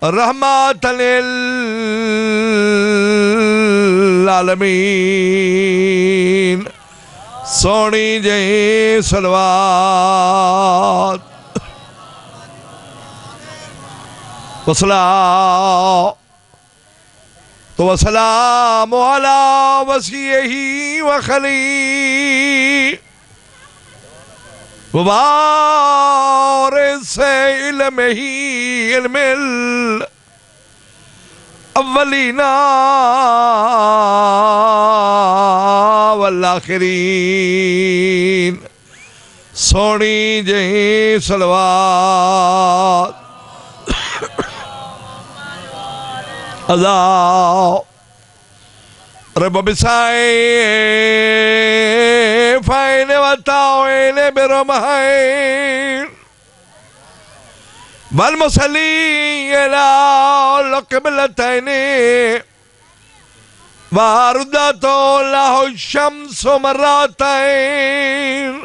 رحمت للعالمین سونی جی صلوات وسلام علی وصیہ وخلیل ووارث علمہ علم الاولین والآخرین سونی جی صلوات رب بسائفین وطاوین برمحین والمسلی الى لقبلتین واردت اللہ الشمس مراتین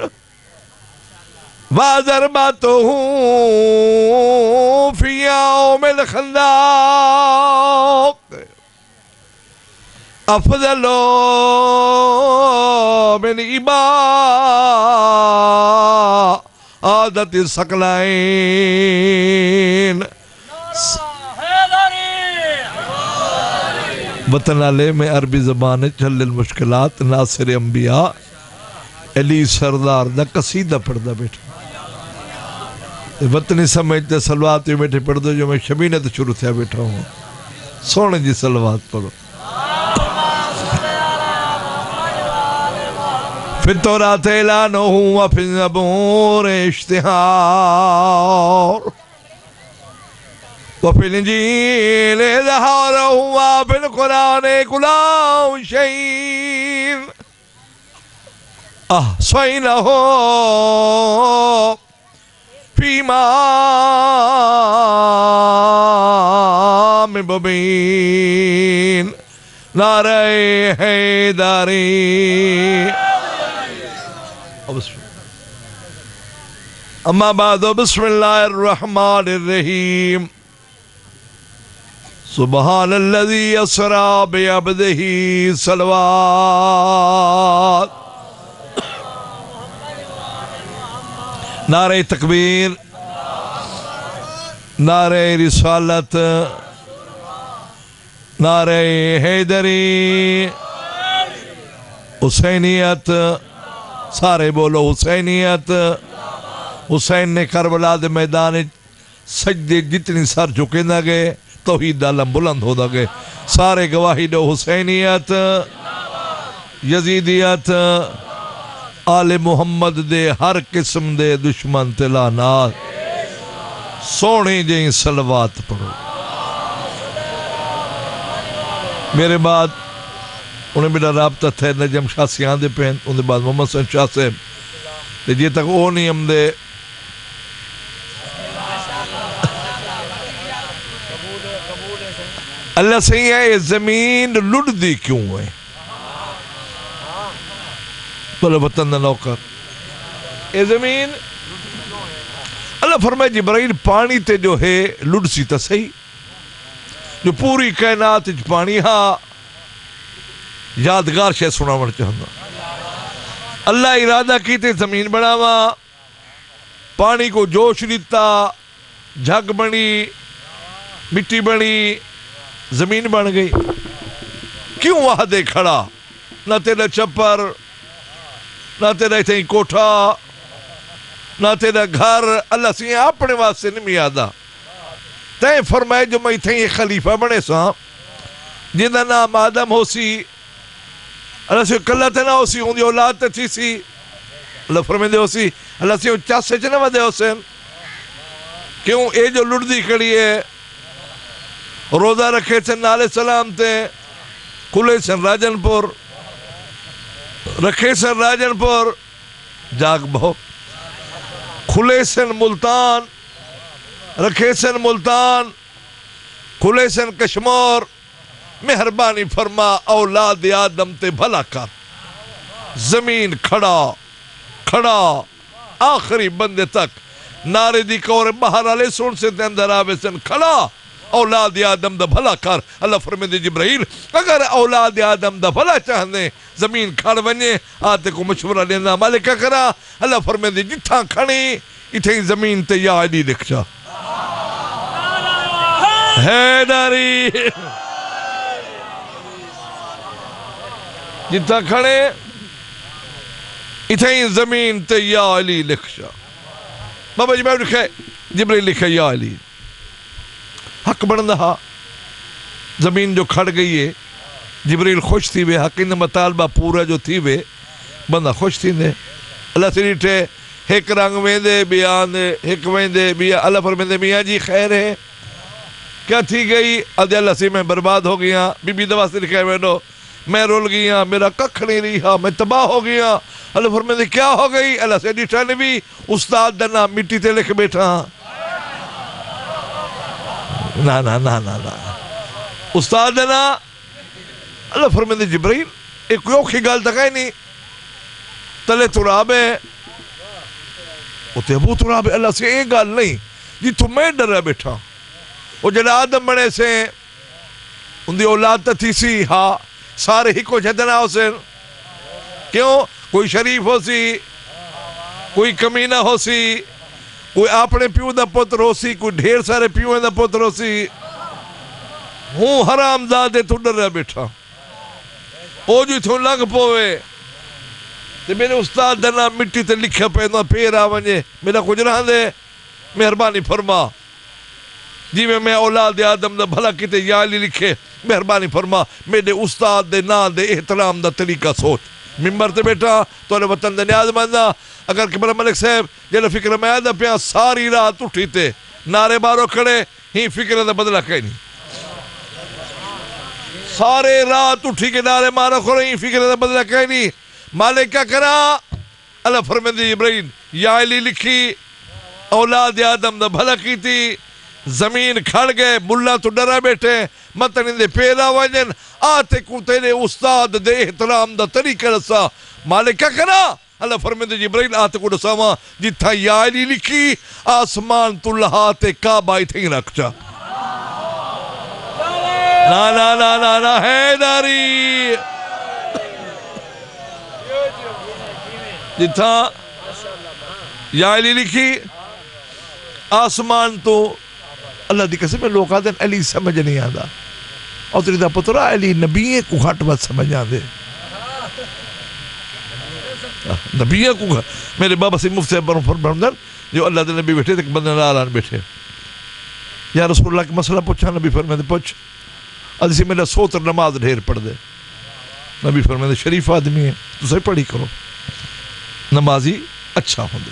وضربته في يوم الخندق أفضل من عبادة الثقلين وطن علیہ میں عربی زبان چل المشکلات ناصر انبیاء علی سردار دا قصیدہ پڑھ دا بیٹھا وطنی سمجھتے سلوات بھی بیٹھے پڑھ دو جو میں شبینت شروع تھیا بیٹھا ہوں سونے جی سلوات پڑھو فی التورات اعلانہ وفی الزبور اشتہار وفی الانجیل اظہارہ وفی القرآن کلام شہید احصینہ فی امام مبین نعرہ حیدری اما بعد بسم اللہ الرحمن الرحیم سبحان الذی اسرا بعبدہ صلوات نعرہ تکبیر نعرہ رسالت نعرہ حیدری حسینیت سارے بولو حسینیت حسین نے کربلا دے میدان سجدے جتنی سر چکے نہ گئے توحید عالم بلند ہو دا گئے سارے گواہی دو حسینیت یزیدیت آل محمد دے ہر قسم دے دشمن تلانات سونے جائیں صلوات پڑھو میرے بعد انہیں میرا رابطہ تھے نجم شاہ سیاں دے پہن انہیں بعد محمد سن شاہ سے جی تک وہ نیم دے اللہ سیاں یہ زمین لڑ دی کیوں ہے بولے وطن نوکر اے زمین اللہ فرمائے جبرائیل پانی تے جو ہے لڑ سی تا صحیح جو پوری کائنات پانی ہاں یادگار شے سناوڑ چاہتا اللہ ارادہ کیتے زمین بناوا پانی کو جوش دیتا جھگ بنی مٹی بنی زمین بن گئی کیوں وہاں دے کھڑا نہ تیرا چپر نہ تیرا اتنی کوٹھا نہ تیرا گھر اللہ سے اپنے واسطے نہیں میادا تین فرمائے جو میں اتنی خلیفہ بنے سا جنہ نام آدم ہو سی اللہ سے کلہ تے نہ ہو سی ہوں دی اولاد تے تھی سی اللہ فرمائے دے ہو سی اللہ سے چاس سے چنہ دے ہو سین کیوں اے جو لڑدی کھڑی ہے روزہ رکھے سن علیہ السلام تے کھلے سن راجن پور رکھے سن راجن پور جاگ بہو کھلے سن ملتان رکھے سن ملتان کھلے سن کشمور مہربانی فرما اولاد آدم تے بھلا کر زمین کھڑا آخری بندے تک نارے دی کور باہر علیہ سن سے تے اندر آوے سن کھڑا اولاد آدم دا بھلا کر. اللہ فرمیندے جبرائیل اگر اولاد آدم دا بھلا چاہنے زمین کھڑ ونجے آتے کو مشورہ لینا مالک کرا. اللہ فرمیندے جتھاں کھڑی اتھیں زمین تے یا علی لکھ جا. حیدری جتھاں کھڑے اتھیں زمین تے یا علی لکھ جا. بابا جبرائیل لکھے جبرائیل لکھے یا علی. حق بندہ زمین جو کھڑ گئی ہے جبرائیل خوش تھی وے حق ان مطالبہ پورا جو تھی وے بندہ خوش تھی دے. اللہ سے نیٹھے ایک رنگ ویندے بیان دے ایک ویندے بیا. اللہ فرمیندے میاں جی خیر ہے کیا تھی گئی؟ ادھے اللہ سے میں برباد ہو گیا. بی بی دوا سے لکھے وینو میں رول گیا میرا ککھ نہیں رہا میں تباہ ہو گیا. اللہ فرمیندے کیا ہو گئی؟ اللہ سے نیٹھا نبی استاد دنا مٹی تے لکھ بیٹھا. نا نا نا نا نا استاد نا. اللہ فرمیندے جبرائیل ایک کوئی اوکھی گال تکائی نہیں تلے تراب ہے اتے ابو تراب ہے. اللہ سے ایک گال نہیں جی تو میں ڈر رہا بیٹھا. وہ جڑا آدم بڑے سے ان دی اولاد تھی سی ہاں سارے ہی کو جھدنا ہو سے کیوں کوئی شریف ہو سی کوئی کمینہ ہو سی کوئی اپنے پیو دا پتر ہو سی کوئی ڈھیر سارے پیو دا پتر ہو سی. ہوں حرام زادے تو ڈر رہا بیٹھا او جو تھو لگ پوے تے میرے استاد دنا مٹی تے لکھا پہنا پیر آوانجے میرا کچھ رہا دے مہربانی فرما جی میں اولاد آدم دا بھلا کیتے یا علی لکھے مہربانی فرما میرے استاد دے نا دے احترام دا طریقہ سوچ. ممبر تے بیٹھا تو نے وطن دے نیاز مندہ اگر کبرا ملک صاحب جلے فکر میں آدھا پیا ساری رات اٹھی تے نعرے بارو کھڑے ہی فکر دا بدلہ کہیں نہیں. سارے رات اٹھی کے نعرے مارو کھڑے ہی فکر دا بدلہ کہیں نہیں. مالک کیا کرا؟ اللہ فرمیندے جبرائیل یا علی لکھی اولاد آدم دا بھلا کی تھی زمین کھڑ گئے ملا تو ڈرا بیٹھے مطن اندے پیدا وجن آتے کو تیرے استاد دے احترام دا طریقہ رسا. مالک کیا کرا؟ اللہ فرمیندے جبرائیل آتے کو رساما جتھا یا علی لکھی آسمان تو لہاتے کعبہ تھیں رکھ جا. نا نا نا نا نا حیداری جتھا یا علی لکھی آسمان تو اللہ دی قسم میں لوگ آدھیں علی سمجھ نہیں آدھا اور تیری دا پترہ علی نبی کو گھٹ بات سمجھ آدھے نبی کو گھٹ. میرے بابا سی مفتی برمدر جو اللہ دے نبی بیٹھے تک بندے نالان بیٹھے یا رسول اللہ کے مسئلہ پوچھا نبی فرمیندے پوچھ ادھی سے میرا سوتر نماز ڈھیر پڑھ دے. نبی فرمیندے شریف آدمی ہے تو صحیح پڑھی کرو نمازی اچھا ہوں دے.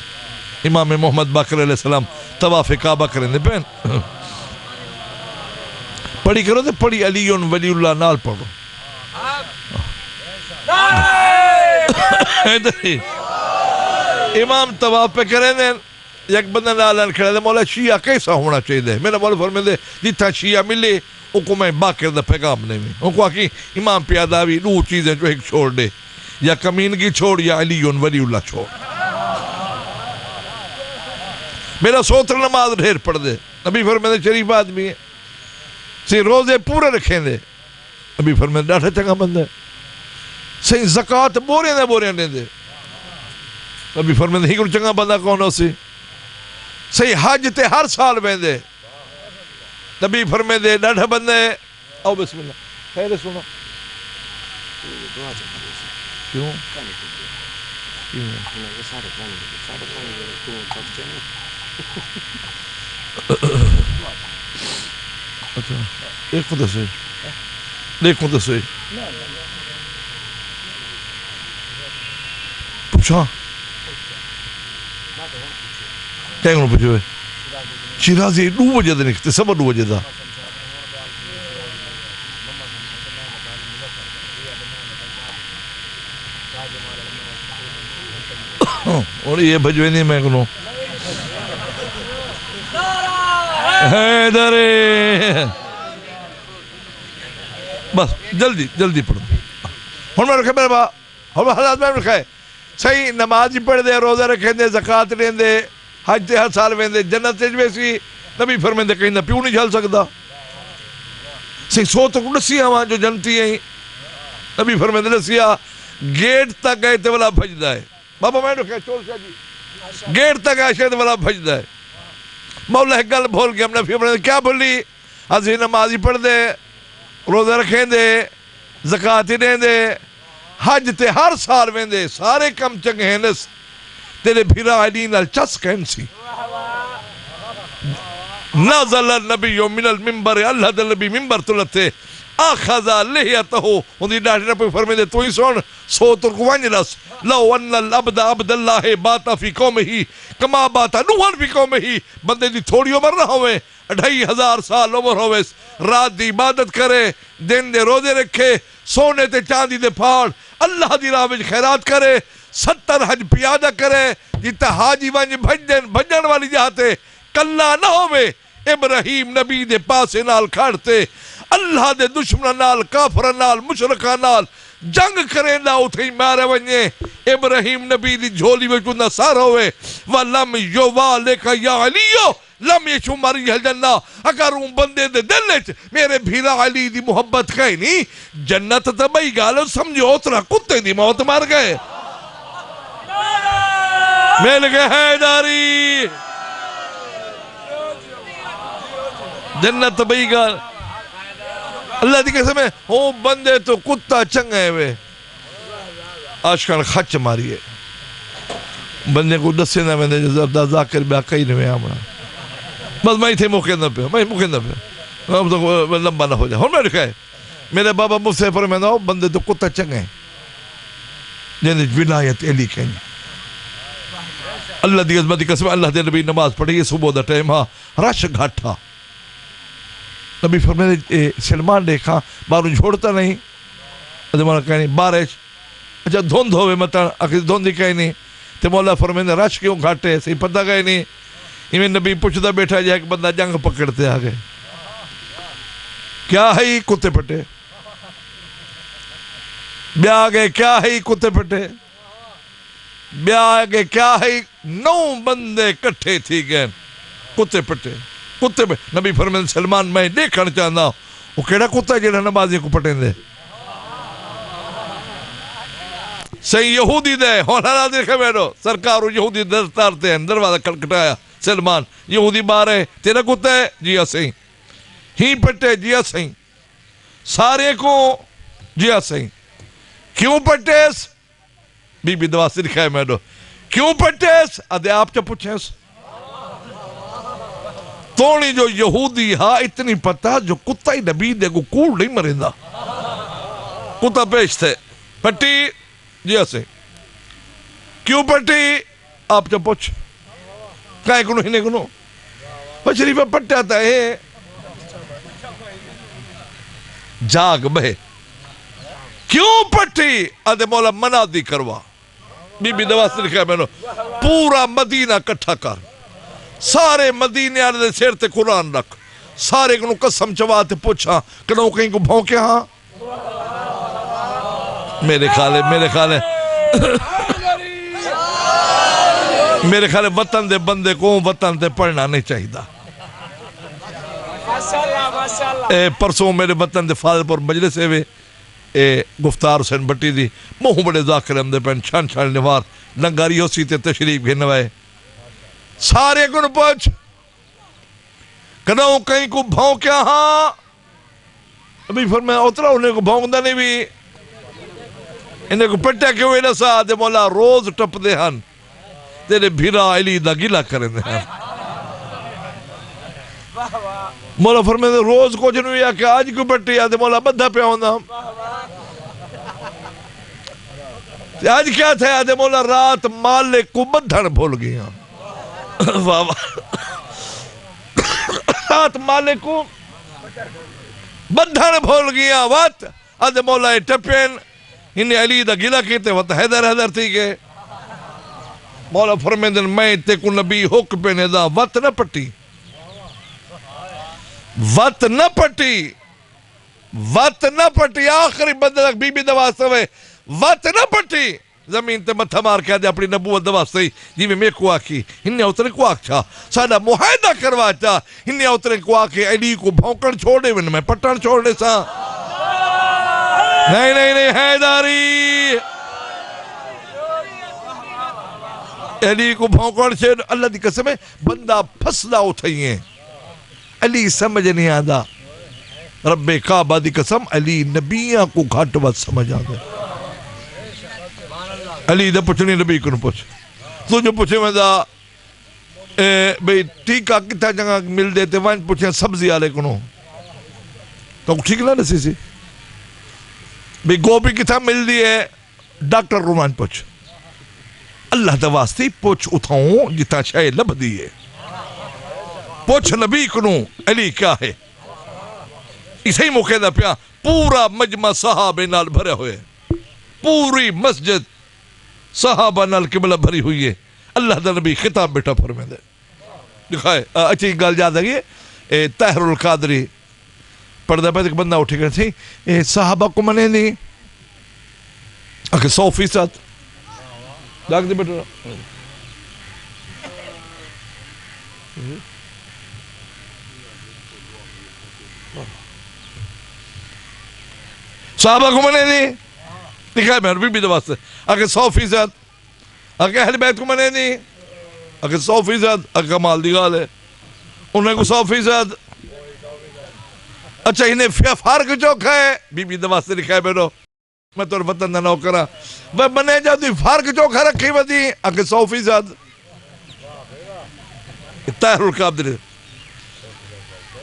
امام محمد باقر علیہ السلام طواف کعبہ کریں دے پہن پڑھی کرو دے پڑھی علی ولی اللہ نال پڑھو. امام طواف پہ کریں دے یک بندہ نالان کھڑے دے مولا شیعہ کیسا ہونا چاہیے دے. میرا مولا فرمائے دے جتھا شیعہ ملے ان کو میں باقر دا پیغام نہیں میں ان کو آکی امام پیاداوی دو چیزیں جو ایک چھوڑ دے یا کمینگی چھوڑ یا علی ولی اللہ چھوڑ. میرا سوتر نماز ڈھیر پڑھ دے. نبی فرمائے دے شریف آدمی ہے سی روزے پورے رکھیں دے. نبی فرمائے دے ڈاٹھا چنگا بند ہے سی زکاة بورے دے دے. نبی فرمائے دے ہی کو چنگا بندہ کون ہو سی حج تے ہر سال بیندے. نبی فرمائے دے ڈاٹھا بندہ ہے. آؤ بسم اللہ خیر سنو کیوں اچھا ایک خود سے ایک خود سے پوچھا کیا انہوں پوچھو ہے شیرازی 2 بجے دے نکتے سب 2 بجے دا اور یہ بھجوے نہیں میں کنوں حیدرے بس جلدی پڑھو. ہون میں رکھے میرے با ہون میں حضرات میں رکھے صحیح نماز ہی پڑھ دے روزہ رکھیں دے زکاة لیں دے حج تے ہر سال ویں دے جنت تے ویسی نبی فرمائے دے کہیں نہ پیو نہیں جھل سکدا سی سو تو کڑسی آوان جو جنتی ہیں نبی فرمائے دلسیا گیٹ تک گئے تے والا بھجدہ ہے بابا میں نے کہا چول شاہ جی گیٹ تک گئے شاید والا بھجدہ ہے مولا ایک گل بھول گیا ہم نے فرمائے کیا بھولی ہزی نمازی پڑھ دے روزہ رکھیں دے زکاة دیں دے حج تے ہر سال میں دے سارے کم چنگے ہیں نس تیرے بھیرا علی نال چس کہن سی نازل النبی من المنبر اللہ دل نبی منبر تلتے آخذا لحیتہو اندھی ڈاٹی نبی فرمے دے تو ہی سون سو ترک وانجلس لو ان العبد عبد اللہ باتا فی قوم ہی کما باتا نوحن فی قوم ہی بندے دی تھوڑی عمر نہ ہوئے 2500 سال عمر ہوئے رات دی عبادت کرے دن دے روزے رکھے سونے تے چاندی دے پھاڑ اللہ دی راہ وچ خیرات کرے 70 حج پیادہ کرے جتا حاجی وانج بھجن والی جاتے کلا نہ ہوئے ابراہیم نبی دے پاسے نال کھڑتے اللہ دے دشمن نال کافر نال مشرکہ نال جنگ کرے نہ اتھے مارے ونجے ابراہیم نبی دی جھولی میں چندہ سار ہوئے وَلَمْ يُوَالِكَ يَا عَلِيُّ لَمْ يَشُمَرِيَ الْجَنَّةِ اگر ان بندے دے دلچ میرے بھیرا علی دی محبت کہیں نہیں جنت تبائی گالو سمجھو اتنا کتے دی موت مار گئے مل گئے حیداری جنت تبائی گال اللہ دی قسم ہے ہوں بندے تو کتا چنگے ہوئے آشکان خچ ماری ہے بندے کو دسے نہ میں نے زبدہ ذاکر بیا کئی نوے آمنا بس میں تھے موقع نہ پہ میں موقع نہ پہ اب تو لمبا نہ ہو جائے اور میں رکھا ہے میرے بابا مجھ سے فرمائے نہ بندے تو کتا چنگے ہیں جنہیں ولایت علی کہیں اللہ دی عظمت دی قسم اللہ دے نبی نماز پڑھی یہ صبح دا ٹائم ہاں رش گھاٹا نبی فرمائے سلمان دیکھا باروں جھوڑتا نہیں مولا کہنی بارش اچھا دھوند ہوئے مطلب اکھر دھوندی کہنی تے مولا فرمائے رش کیوں گھاٹے صحیح پتہ گئے نہیں میں نبی پوچھتا بیٹھا جائے کہ بندہ جنگ پکڑتے آگئے کیا ہے ہی کتے پٹے بیا آگئے کیا ہے ہی کتے پٹے بیا آگئے کیا ہے 9 بندے کٹھے تھی گئے کتے پٹے کتے پہ نبی فرمائے سلمان میں دیکھنا چاہتا ہوں وہ کیڑا کتا ہے جنہا نمازی کو پٹیں دے صحیح یہودی دے ہونا دیکھے بیٹھو سرکارو یہودی دستارتے ہیں دروازہ کھٹکھٹایا سلمان یہودی بارے تیرا کتا ہے جی صحیح ہی پٹے جی صحیح سارے کو جی صحیح کیوں پٹیس بی بی دوا سے دکھائے بیٹھو کیوں پٹیس ادھے آپ چا پوچھیں تونی جو یہودی ہاں اتنی پتہ جو کتا ہی نبی دے کو کوڑ نہیں مرندہ کتا پیش تھے پٹی جی ایسے کیوں پٹی آپ جب پوچھ کائیں کنو ہی نہیں کنو وہ شریفہ پٹے آتا ہے جاگ بے کیوں پٹی آدھے مولا منادی کروا بی بی دوا سے لکھا ہے میں نے پورا مدینہ کٹھا کر سارے مدینے آنے دے سیر تے قرآن رکھ سارے کنو قسم چواتے پوچھا کنو کہیں کو بھونکے ہاں میرے خالے وطن دے بندے کو وطن دے پڑھنا نہیں چاہیدہ پرسوں میرے وطن دے فاضل پر مجلس ہوئے گفتار حسین بٹی دی موہ بڑے ذاکر ہم دے پہن چھان چھان نوار لنگاری ہو سیتے تشریف گھنوائے سارے کو پوچھ کنو کہیں کو بھونکیا ہاں ابھی فرمایا اترا انہیں کو بھونک دا نہیں بھی انہیں کو پٹیا کیوں انہیں سا دے مولا روز ٹپ دے ہن تیرے بھیرا علی دا گلا کریں دے ہن مولا فرمایا روز کو جنویا کہ آج کو پٹیا دے مولا بدھا پہ ہونا آج کیا تھا دے مولا رات مالک کو بدھن بھول گیا رات مالک کو بدھن بھول گیا وات آدھے مولا ٹپین انہیں علی دا گلا کیتے وقت حیدر تھی گئے مولا فرمیدن میں تے کو نبی حق پہ ندا وقت نہ پٹی وقت نہ پٹی آخری بدلک بی بی دوا سوے وقت نہ پٹی زمین تے متھا مار کے دے اپنی نبوت واسطے جی میں کو آکھی انہیں اتنے کو آکھا ساڈا معاہدہ کرواتا انہیں اتنے کو آکھے علی کو بھونکن چھوڑے میں پٹن چھوڑنے سا نہیں نہیں نہیں حیداری علی کو بھونکن سے اللہ دی قسم ہے بندہ پھسلا اٹھائی ہیں علی سمجھ نہیں آدھا رب کعبہ دی قسم علی نبیاں کو گھٹ وقت سمجھ آدھا علی دا پوچھنی نبی کو پوچھ تو جو پوچھے میں دا بھئی ٹھیکا کتا جگہ مل دیتے وائن پوچھیں سبزی آلے کنو تو ٹھیک نہ نسی سی بھئی گوبی کتا مل دیئے ڈاکٹر رومان پوچھ اللہ دا واسطی پوچھ اتھاؤں جتا شاہ لب دیئے پوچھ نبی کنو علی کیا ہے اسی موقع دا پیا پورا مجمع صحابہ نال بھرے ہوئے پوری مسجد صحابہ نال قبلہ بھری ہوئی ہے اللہ دا نبی خطاب بیٹا فرمے دے دکھائے اچھی گال جاد ہے طاہر القادری پردہ پہ ایک بندہ اٹھے گئے تھی صحابہ کو منے نہیں اکھے 100% داگ دے بیٹا صحابہ کو منے نہیں دکھائے میں نبی بھی دواز سے اگر 100% اگر اہل بیت کو منے نہیں اگر 100% اگر کمال دی گال ہے انہیں کو 100% اچھا انہیں فرق چوک ہے بی بی دواز سے دکھائے بیٹو میں تو وطن نہ کرا وہ بنے جاتی فرق چوک رکھی بدی اگر 100% طاہر القادری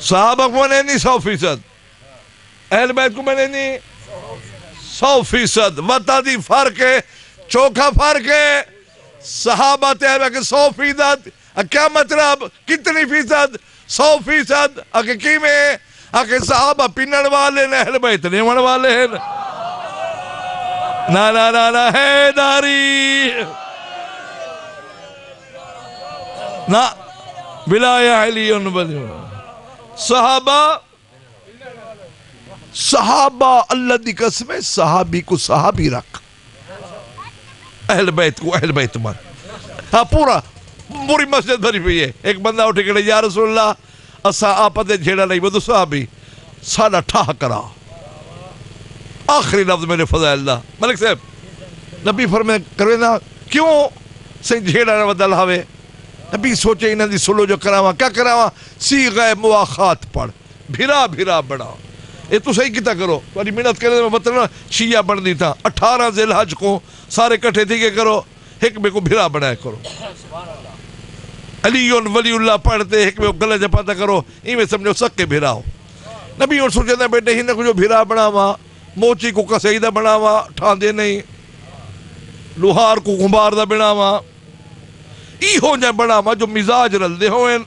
صحابہ کو منے نہیں 100% اہل بیت کو منے نہیں 100% وطا دی فرق ہے چوکھا فرق ہے صحابہ تیرے کہ 100% کیا مطلب کتنی فیصد 100% اگر کی میں اگر صحابہ پینن والے ہیں اہل بیت نیمن والے ہیں نا نا نا نا حیداری نا بلا علی صحابہ اللہ دی قسم ہے صحابی کو صحابی رکھ اہل بیت کو اہل بیت مان ہاں پوری مسجد بھری ہوئی ہے ایک بندہ اٹھے کہے یا رسول اللہ اسا آپا دے جھیڑا نہیں بدو صحابی ساڑا ٹھاہ کرا آخری لفظ میرے فضائل اللہ ملک صاحب نبی فرمے کروے نا کیوں سے جھیڑا نہ بدل ہوئے نبی سوچے انہاں دی سلو جو کراوا کیا کراوا سیغہ مواخات پڑھ بھرا بھرا بڑا یہ تو صحیح کتا کرو والی منت کرنے میں بطلنا شیعہ بڑھ دی تھا 18 ذی الحج کو سارے کٹھے تھی کہ کرو حکمے کو بھرا بڑھائے کرو علی ولی اللہ پڑھتے حکمے کو گلہ جپاتا کرو ہی میں سمجھو سکے بھرا ہو نبی اور سوچے بیٹے ہی نہ کچھ بھرا بڑھاوا موچی کو قصیدہ بڑھاوا ٹھان دے نہیں لوہار کو گھمبار دا بڑھاوا ای ہو جائے بڑھاوا جو مزاج رل دے ہوئے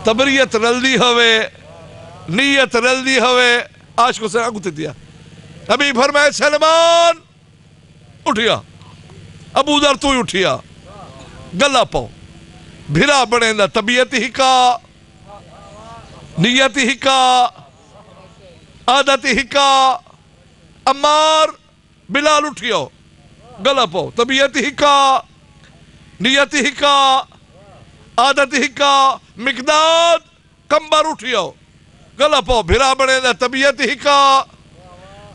تبریت رل دی ہوئے نیت رل دی ہوئے عاشق سے آگوتے دیا نبی فرمائے سلمان اٹھیا ابو ذر تو ہی اٹھیا گلہ پاؤ بھرا بڑھیں دا طبیعت ہی کا نیت ہی کا عادت ہی کا عمار بلال اٹھیا گلہ پاؤ طبیعت ہی کا نیت ہی کا عادت ہی کا مقداد کمبر اٹھیا گلہ پاؤ بھرا بڑھیں دا طبیعت ہی کا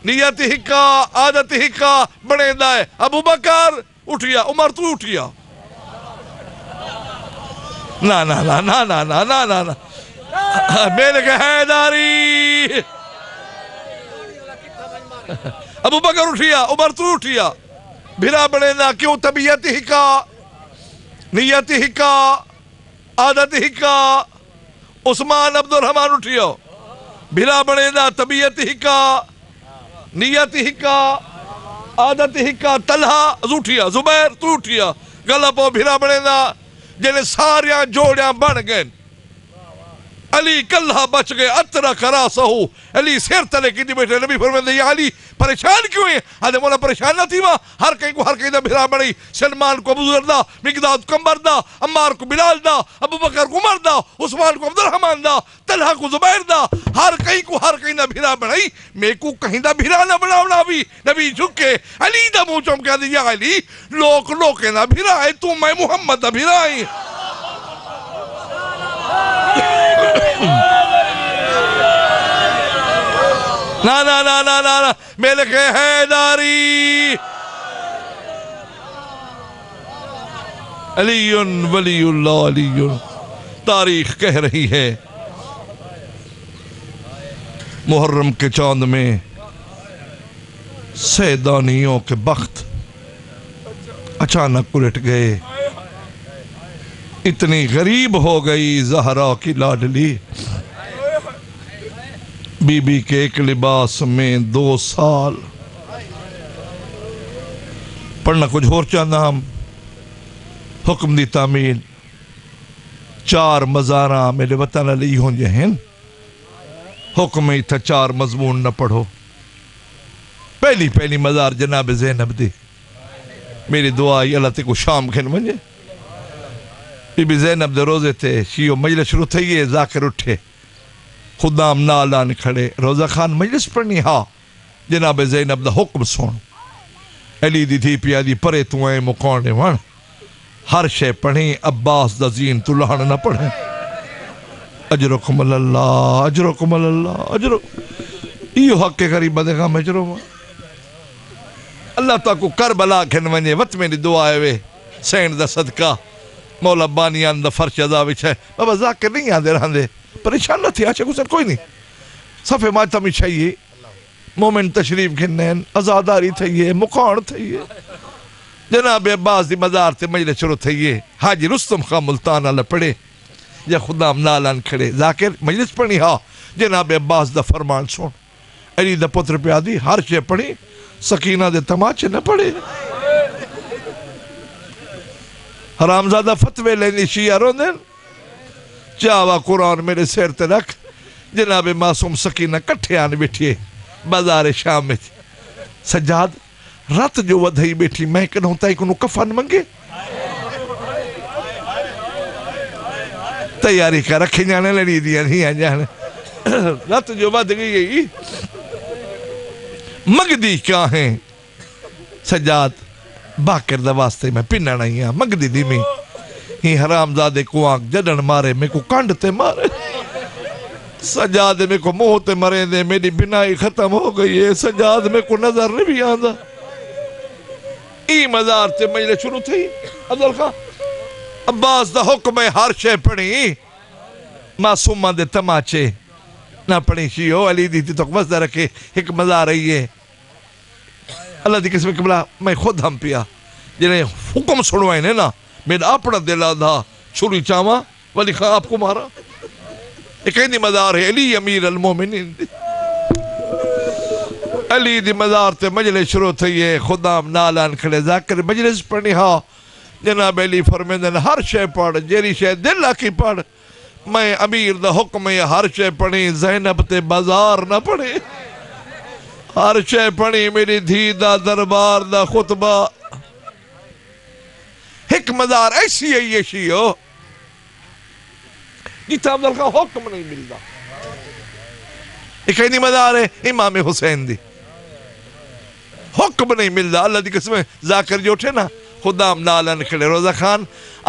نیت ہی کا عادت ہی کا بڑھیں دا ہے ابو بکر اٹھیا عمر تو اٹھیا نا نا نا نا نا نا نا نا نا میں نے کہا حیداری ابو بکر اٹھیا عمر تو اٹھیا بھرا بڑھیں دا کیوں طبیعت ہی کا نیت ہی کا عادت ہی کا عثمان عبد الرحمن اٹھیا بھرا بڑھیں دا طبیعت ہی کا نیت ہی کا عادت ہی کا طلحہ اٹھیا زبیر تو اٹھیا گلہ پو بھرا بڑھیں دا جنہیں ساریاں جوڑیاں بڑھ گئے علی کلہ بچ گئے اترا کرا سہو علی سیر تلے کی دی بیٹھے نبی فرمائے یا علی پریشان کیوں ہیں آدھے مولا پریشان نہ تھی وہاں ہر کہیں دا بھرا بڑی سلمان کو ابو ذر دا مقداد کو عمر دا عمار کو بلال دا ابو بکر کو عمر دا عثمان کو عبدالرحمن دا طلحہ کو زبیر دا ہر کہیں دا بھرا بڑی میں کو کہیں دا بھرا نہ بڑھاونا بھی نبی جھکے علی دا منہ چوم کہا دی یا علی لوگ دا بھرا ہے تو میں محمد دا بھرا ہے نا ملک حیداری علی ولی اللہ علی تاریخ کہہ رہی ہے محرم کے چاند میں سیدانیوں کے بخت اچانک الٹ گئے اتنی غریب ہو گئی زہرا کی لاڈلی بی بی کے ایک لباس میں 2 سال پڑھنا کچھ اور چاہنا ہم حکم دی تعمیل 4 مزاراں میرے وطن علی ہوں جہن حکم ہی تھا 4 مضمون نہ پڑھو پہلی مزار جناب زینب دی میری دعائی اللہ تے کو شام کھن منجے بی بی زینب دے روزے تھے شیعو مجلس شروع تھے یہ ذاکر اٹھے خدام نالان کھڑے روزہ خان مجلس پڑھنی ہاں جناب زینب دا حکم سن علی دی تھی پیا دی پرے تو اے مکانے وان ہر شے پڑھیں عباس دا زین تو لہن نہ پڑھیں اجرکم اللہ اجرکم اللہ اجرکم یہ حق کے قریب بدے گا مجرم اللہ تا کو کربلا کھن ونجے وط میں دی دعا ہے وے سین دا صدقہ مولا بانیان دا فرش عذاب ہے بابا ذاکر نہیں آدھے رہاں پریشان نہ تھی آچھے گزر کوئی نہیں صفحے ماجتا میں چاہیے مومن تشریف گھنین ازاداری تھئیے مقان تھئیے جناب عباس دی مزار تے مجلس شروع تھئیے حاجی رستم خواہ ملتان اللہ پڑھے یا خدام نالان کھڑے ذاکر مجلس پڑھنی ہاں جناب عباس دا فرمان سن علی دا پتر پیادی ہر شے پڑھی سکینہ دے تماچے نہ پڑھے حرامزادہ فتوے لینی شیعہ رو دین چاہوا قرآن میرے سیر تے رکھ جناب معصوم سکینہ کٹھے آنے بیٹھئے بازار شام میں سجاد رات جو ودھائی بیٹھی میں کنہوں تائی کنہوں کفن منگے تیاری کا رکھے جانے لڑی دیا نہیں آجانے رات جو ودھ گئی مگدی کیا ہیں سجاد باکر دا واسطے میں پنہ نہیں ہاں مگدی دی میں ہی حرام زادے کو آنکھ جڑن مارے میں کو کانڈتے مارے سجاد میں کو موہتے مرے دے میری بنائی ختم ہو گئی ہے سجاد میں کو نظر نہیں بھی آندھا ای مزار تے مجلے شروع تھی عبدال خواہ عباس دا حکم ہے ہر شے پڑھی معصومہ دے تماچے نہ پڑھی شیعو علی دی تھی تو وزدہ رکھے ایک مزار رہی ہے اللہ دی قسم قبلہ میں خود ہم پیا جنہیں حکم سنوائے نے نا میرا اپنا دل آدھا چھوڑی چاما ولی خواہ آپ کو مارا ایک اینی مزار ہے علی امیر المومنین دی علی دی مزار تے مجلس شروع تھئیے خدام نالان کھڑے ذاکر مجلس پڑھنی ہاں جناب علی فرمیدن ہر شے پڑھ جیری شے دل کی پڑھ میں امیر دا حکم ہے ہر شے پڑھی زینب تے بازار نہ پڑھی ہر شے پڑھی میری دھی دا دربار دا خطبہ ایک مزار ایسی ہے یہ شیعو جیتا عبدال کا حکم نہیں ملتا ایک اینی مزار ہے امام حسین دی حکم نہیں ملتا اللہ دی قسم ذاکر جو اٹھے نا خدام نالن کھڑے روزہ خان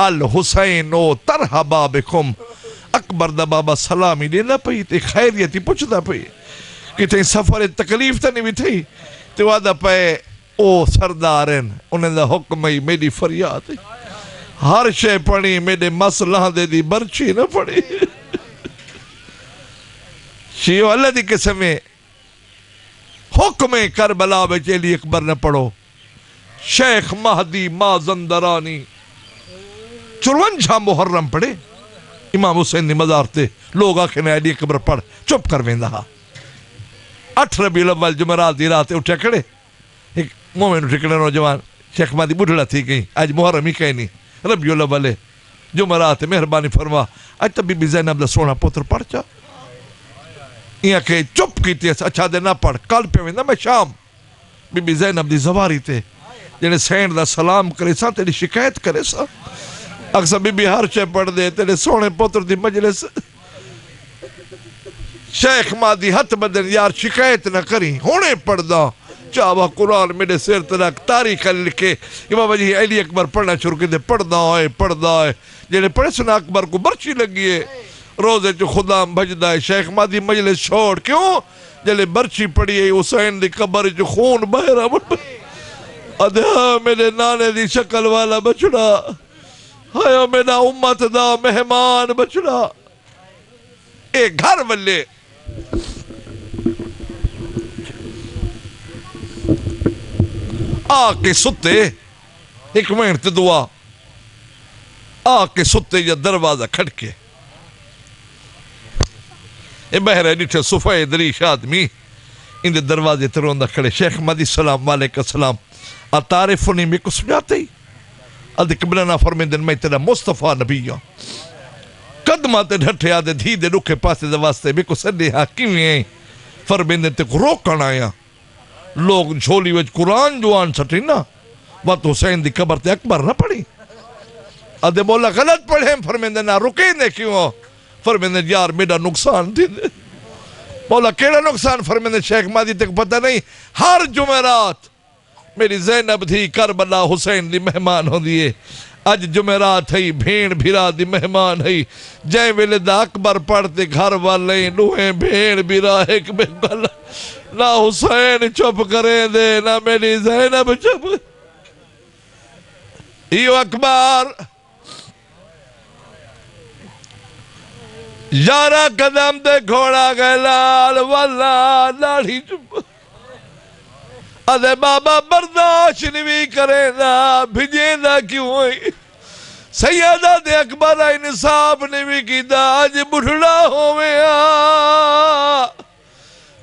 الحسین و ترحبا بکم اکبر دا بابا سلامی لینا پئی تے خیریتی پوچھتا پئی کہ تے سفر تکلیف تا نہیں بھی تھی تو وعدہ پہ او سردارن انہیں دا حکم ہے میری فریاد ہے ہر شے پڑھی میرے مسئلہ دے دی برچی نہ پڑھی شیعو اللہ دی قسم حکم کربلا بے چیلی اکبر نہ پڑھو شیخ مہدی مازندرانی 54 محرم پڑھے امام حسین نے مزار تے لوگ آکھے نے علی اکبر پڑھ چپ کر ویندہ 8 ربیع الاول جمعرات دی رات اٹھے کھڑے ایک مومن اٹھے کھڑے نوجوان شیخ مہدی بڑھڑا تھی گئی آج محرم ہی کہیں نہیں ربیع الاول جمعرات مہربانی فرما اج تو بی بی زینب دا سونا پتر پڑھ چا یہاں کہ چپ کی تھی اچھا دے نہ پڑھ کل پہ ویندہ میں شام بی بی زینب دی زواری تے جنہیں سینڈ دا سلام کرے سا تیری شکایت کرے سا اکثر بی بی ہر چے پڑھ دے تیرے سونے پتر دی مجلس شیخ مادی ہتھ بدن یار شکایت نہ کری ہونے پڑھ دا چاہوا قرآن میرے سیر تلاک تاریخ لکھے امام وجہ علی اکبر پڑھنا شروع کے دے پڑھ دا ہے جنہیں پڑھے سنا اکبر کو برچی لگی ہے روزے جو خدا بھجدہ ہے شیخ مادی مجلس چھوڑ کیوں جلے برچی پڑی ہے حسین دی قبر جو خون بہرہ ادھا میرے نانے دی شکل والا بچڑا ہایا میرا امت دا مہمان بچڑا ایک گھر والے آکے ستے ایک منٹ دعا آکے ستے یا دروازہ کھڑکے اے بہرے نیٹھے صفحہ دریش آدمی اندے دروازے تروندہ کھڑے شیخ مدی سلام علیکہ السلام تعریفونی میں کو سمجھاتے ہی ادھے قبلنا فرمیندن میں تیرا مصطفیٰ نبی ہوں قدمات ڈھٹے آدھے دھی دے رکھے پاسے دے واسطے میں کو سدے ہاں کیویں ہیں فرمیندن تے کو روکن آیا لوگ جھولی وچ قرآن جو آن سٹی نا وقت حسین دی قبر تے اکبر نہ پڑھی ادھے مولا غلط پڑھیں فرمیندن نہ رکے دے کیوں فرمیندن یار میرا نقصان تھی دے مولا کیڑا نقصان فرمیندن شیخ مادی تک پتہ نہیں ہر جمعرات میری زینب تھی کربلا حسین دی مہمان ہوں دیئے اج جمعرات ہے بھین بھیرا دی مہمان ہے جائیں ویلے دا اکبر پڑھتے گھر والے نوہیں بھین بھیرا ایک بہگل نہ حسین چپ کریں دے نہ میری زینب چپ ایو اکبر یارہ قدم دے گھوڑا گئے لال واللہ لاڑھی چپ ادھے بابا برداشت نہیں کرے نا بھجے نا کیوں ہوئی سیدہ دے اکبر انصاف نہیں کی دا آج بڑھڑا ہویا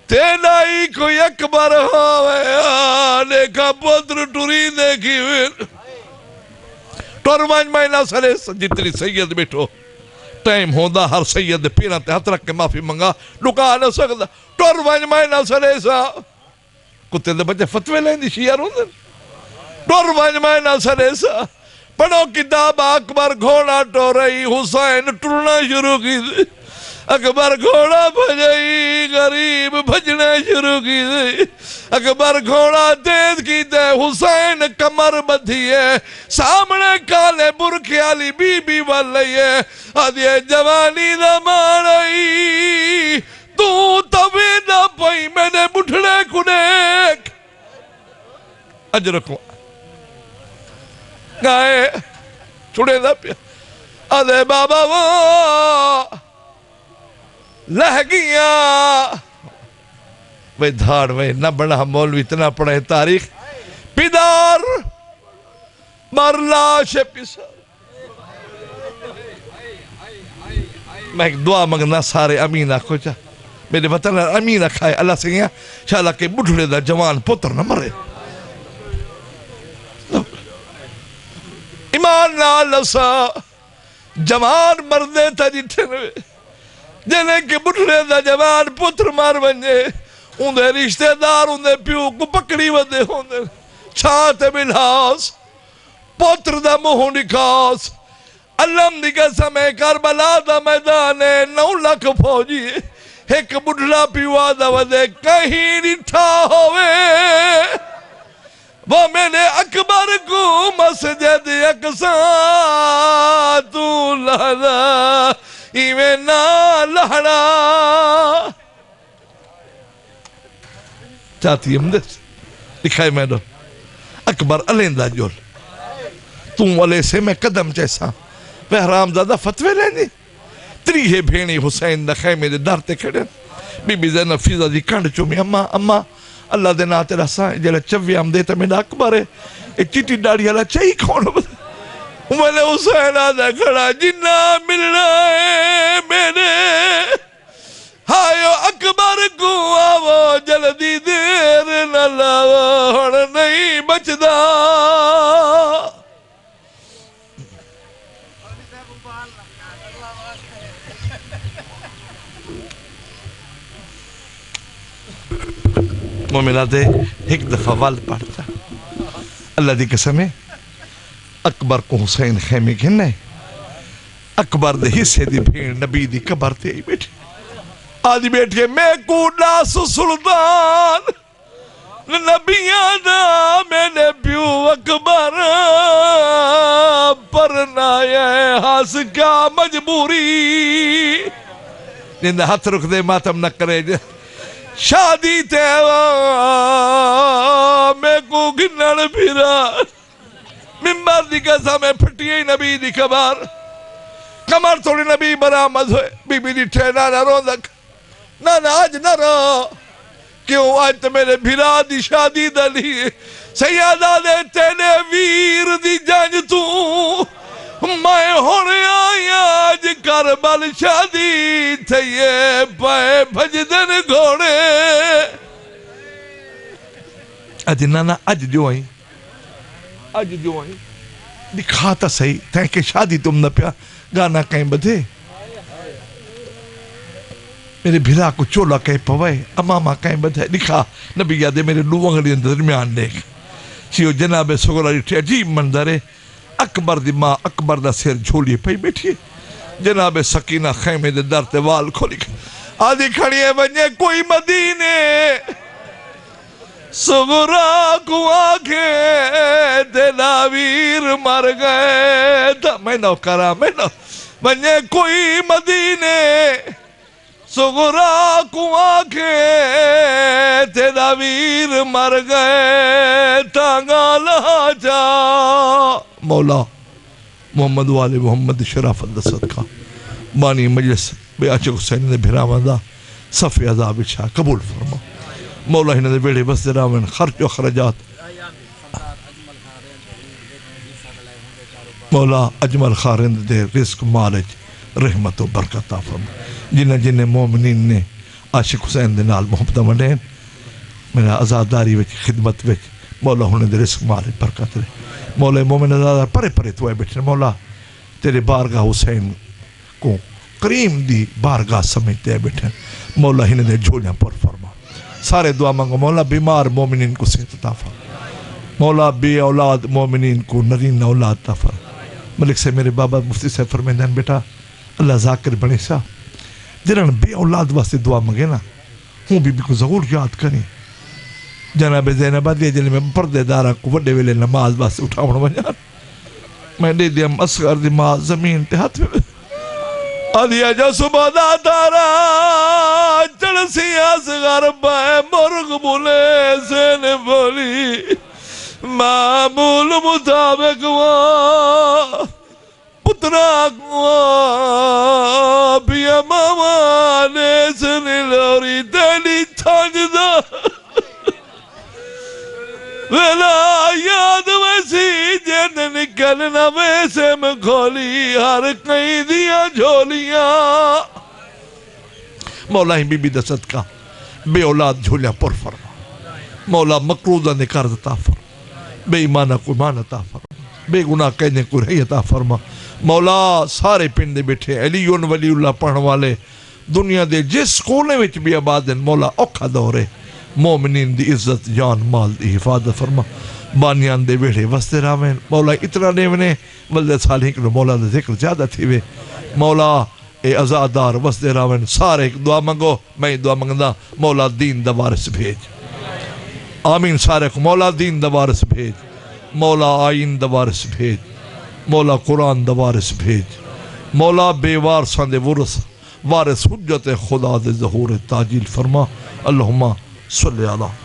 تینا ہی کوئی اکبر ہویا نیکا پتر ٹوری دیکھی ہوئی ٹور مائن مائنہ سرے جتنی سید بیٹھو ٹائم ہوندہ ہر سید پیرہ تے ہاتھ رکھ کے معافی منگا لکا نہ سکتا ٹور مائن مائنہ سرے سا کتے دے بچے فتوے لیں دی شیعہ روندن ٹور مائنہ سرے سا پڑھو کتاب اکبر گھوڑا ٹورئی حسین ٹرنا شروع کی دے اکبر گھوڑا بھجائی غریب بھجنے شروع کی دے اکبر گھوڑا تیز کی دے حسین کمر بدھی ہے سامنے کالے برکیالی بی بی والی ہے آدھے جوانی دا مانائی تو تبھی نہ پئی میں نے بٹھڑے کنیک اجرکو گائے چھوڑے دا پیا آدھے بابا وہ لہ گیا وہ دھاڑ وہ نہ بڑا مولوی اتنا پڑھے تاریخ پیدار مرلاش پیسا میں ایک دعا مگنا سارے امینہ کو چاہ میرے وطن امینہ کھائے اللہ سے گیا شاءاللہ کہ بڑھڑے دا جوان پتر نہ مرے ایمان نال سا جوان مردے تا جٹھے نوے جنہیں کہ بڑھڑے دا جوان پتر مار بنجے اندھے رشتہ دار اندھے پیو کو پکڑی ودے ہوندے چھاتے ملہاس پتر دا مہو نکاس علم دی قسم کربلا دا میدانے 9 لاکھ فوجی ایک بڑھڑا پیوا دا ودے کہیں نٹھا ہوئے وہ میں نے اکبر کو مسجد اقصا تو لہدا ایویں نہ لہڑا چاہتی امدس لکھائے میں دو اکبر علیندہ جول تم علیہ سے میں قدم جیسا وہ حرام زادہ فتوے لینے تریہ بھینی حسین دا خیمے دے دارتے کھڑے بی بی زینب فیضہ دی کانڈ چومی اممہ اللہ دے ناتے رسائیں جلے چوی ہم دیتا میں اکبر ہے اے چیٹی ڈاڑی اللہ چاہی کھوڑا بتا میں نے حسین آدھا کھڑا جنہ ملنا ہے میرے ہائیو اکبر کو آوہ جلدی دیر نہ لاوہ نہیں بچدا مومنات ایک دفعہ وال پڑھتا اللہ دی قسم ہے اکبر کو حسین خیمے گھنے اکبر دے حصے دی بھیڑ نبی دی قبر تے آئی بیٹھے آدھی بیٹھے میں کو ناس سلطان نبیاں دا میں نے پیو اکبر پرنا یہ ہاس کا مجبوری جندہ ہاتھ رکھ دے ماتم نہ کرے شادی تے میں کو گنن پھرا ممبر دی قسم میں پھٹی نبی دی قبر کمر توڑی نبی برآمد ہوئے بی بی دی ٹھے نانا روندک نانا آج نہ رو کیوں آج تو میرے بھرا دی شادی دلی سیادہ دے تینے ویر دی جانج تو میں ہونے آیا آج کربل شادی تھے یہ پائے بھجدن گھوڑے آج نانا آج جو آئیں دکھاتا صحیح تھے کہ شادی تم نہ پیا گانا کہیں بدھے میرے بھرا کو چولا کہیں پوائے اماما کہیں بدھے دکھا نبی یادے میرے لوگنگلی درمیان دیکھ چیو جناب سگرہ ریٹھے عجیب منظر ہے اکبر دی ماں اکبر دا سیر جھولی پہی بیٹھی جناب سکینہ خیمے دے در تے وال کھولی آدھی کھڑی ہے بنجے کوئی مدینے سگرہ کو آنکھیں دلاویر مر گئے تھا میں نو کرا میں نو بنجے کوئی مدینے سگرہ کو آنکھیں دلاویر مر گئے تانگا لہا جا مولا محمد والے محمد شرافت صدقہ بانی مجلس بے آچک حسین نے بھرامدہ صفی عذاب شاہ قبول فرما مولا ہی نے بیڑے بس راون خرچ و خرجات مولا اجمل خارند دے رزق مالج رحمت و برکت فرما جنہ مومنین نے عاشق حسین دے نال محبت منڈین میرا آزاداری وچ خدمت وچ مولا ہونے دے رزق مالج برکت رہے مولا مومن آزادار پرے پرے تو آئے بیٹھنے مولا تیرے بارگاہ حسین کو کریم دی بارگاہ سمجھتے آئے بیٹھنے مولا ہی نے دے جھولیاں پر فرما سارے دعا مانگو مولا بیمار مومنین کو صحت عطا فرما مولا بے اولاد مومنین کو نرین اولاد عطا فرما ملک سے میرے بابا مفتی سے فرمیدن بیٹا اللہ ذاکر بنے سا جنہاں بے اولاد واسطے دعا مانگے نا ہوں بھی کو ضرور یاد کریں جناب زینب آدھی جنہی میں پردے دارہ کو وڈے ویلے نماز واسطے اٹھاؤں بنیان میں دے دیا مسکر دی ماں زمین تے ہاتھ میں آدھی آجا صبح دارہ چڑسی آسگر بائے مرغ بولے سین بولی معمول مطابق وہاں پترا کو بیا ماما نے سنی لوری تیلی چھانج دا ویلا یاد ویسی جن نکلنا ویسے میں کھولی ہر کئی دیا جھولیاں مولا ہی بی بی دا صدقہ بے اولاد جھولیاں پر فرما مولا مقروضہ نے کارد عطا فرما بے ایمانہ کو ایمان عطا فرما بے گناہ کہنے کو رہی عطا فرما مولا سارے پندے بیٹھے علیون ولی اللہ پڑھنے والے دنیا دے جس کونے وچ بھی آبادن مولا اوکھا دورے مومنین دی عزت جان مال دی حفاظت فرما بانیان دے بیٹھے وستے راوین مولا اتنا نیونے ولدے صالحین کے مولا دے ذکر زیادہ تھی وے مولا اے ازادار وستے راوین سارے دعا منگو میں دعا منگندہ مولا دین دا وارث بھیج آمین سارے کو مولا دین دا وارث بھیج مولا آئین دا وارث بھیج مولا قرآن دا وارث بھیج مولا بے وارثان دے وارث حجت خدا دے ظہور تاجیل فرما اللہم صلی اللہ